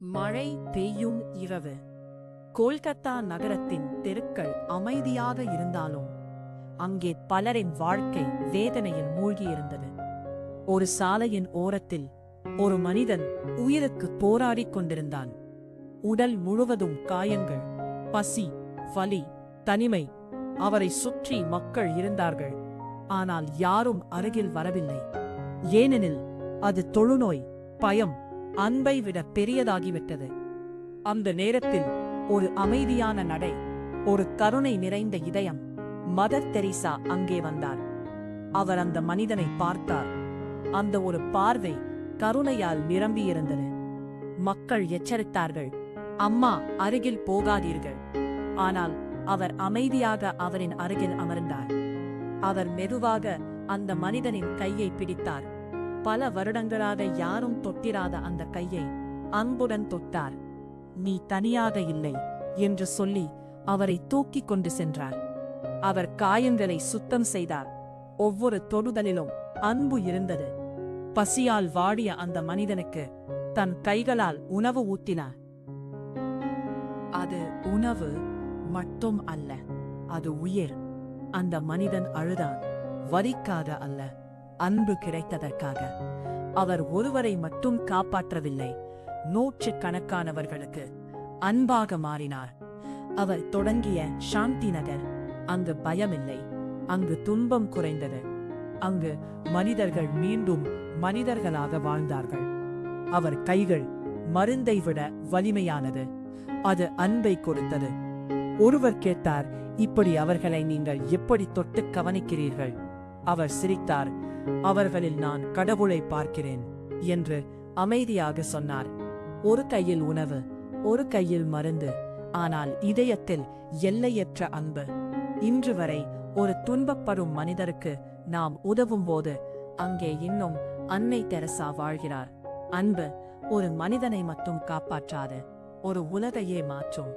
மழை பெய்யும் இரவு. கோல்கத்தா நகரத்தின் தெருக்கள் அமைதியாக இருந்தாலும் அங்கே பலரின் வாழ்க்கை வேதனையில் மூழ்கியிருந்தது. ஒரு சாலையின் ஓரத்தில் ஒரு மனிதன் உயிருக்கு போராடிக் கொண்டிருந்தான். உடல் முழுவதும் காயங்கள், பசி, வலி, தனிமை. அவரை சுற்றி மக்கள் இருந்தார்கள், ஆனால் யாரும் அருகில் வரவில்லை. ஏனெனில் அது தொழுநோய், பயம், அன்பை விட பெரியதாகிவிட்டது. அந்த நேரத்தில் ஒரு அமைதியான நடை, ஒரு கருணை நிறைந்த இதயம். மதர் தெரீசா அங்கே வந்தார். அவர் அந்த மனிதனை பார்த்தார். அந்த ஒரு பார்வை கருணையால் நிரம்பியிருந்தது. மக்கள் எச்சரித்தார்கள், அம்மா, அருகில் போகாதீர்கள். ஆனால் அவர் அமைதியாக அவரின் அருகில் அமர்ந்தார். அவர் மெதுவாக அந்த மனிதனின் கையை பிடித்தார். பல வருடங்களாக யாரும் தொட்டிராத அந்த கையை அன்புடன் தொட்டார். நீ தனியாக இல்லை என்று சொல்லி அவரை தூக்கிக் கொண்டு சென்றார். அவர் காயங்களை சுத்தம் செய்தார். ஒவ்வொரு தொடுதலிலும் அன்பு இருந்தது. பசியால் வாடிய அந்த மனிதனுக்கு தன் கைகளால் உணவு ஊட்டினார். அது உணவு மட்டும் அல்ல, அது உயிர். அந்த மனிதன் அழுதான், வலிக்காக அல்ல, அன்பு கிடைத்ததற்காக. அவர் ஒருவரை மட்டும் காப்பாற்றவில்லை, நூற்றுக்கணக்கானவர்களுக்கு அன்பாக மாறினார். அவர் தொடங்கிய சாந்தி நகர். அங்கு பயமில்லை, அங்கு துன்பம் குறைந்தது. அங்கு மனிதர்கள் மீண்டும் மனிதர்களாக வாழ்ந்தார்கள். அவர் கைகள் மருந்தை விட வலிமையானது. அது அன்பை கொடுத்தது. ஒருவர் கேட்டார், இப்படி அவர்களை நீங்கள் எப்படி தொட்டு கவனிக்கிறீர்கள்? அவர் சிரித்தார், அவர்களில் நான் கடவுளை பார்க்கிறேன் என்று அமைதியாக சொன்னார். ஒரு கையில் உணவு, ஒரு கையில் மருந்து, ஆனால் இதயத்தில் எல்லையற்ற அன்பு. இன்று வரை ஒரு துன்பப்படும் மனிதருக்கு நாம் உதவும் போது அங்கே இன்னும் அன்னை தெரசா வாழ்கிறார். அன்பு ஒரு மனிதனை மட்டும் காப்பாற்றாது, ஒரு உலகையே மாற்றும்.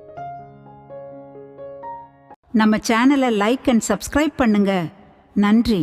நம்ம சேனலை லைக் அண்ட் சப்ஸ்கிரைப் பண்ணுங்க. நன்றி.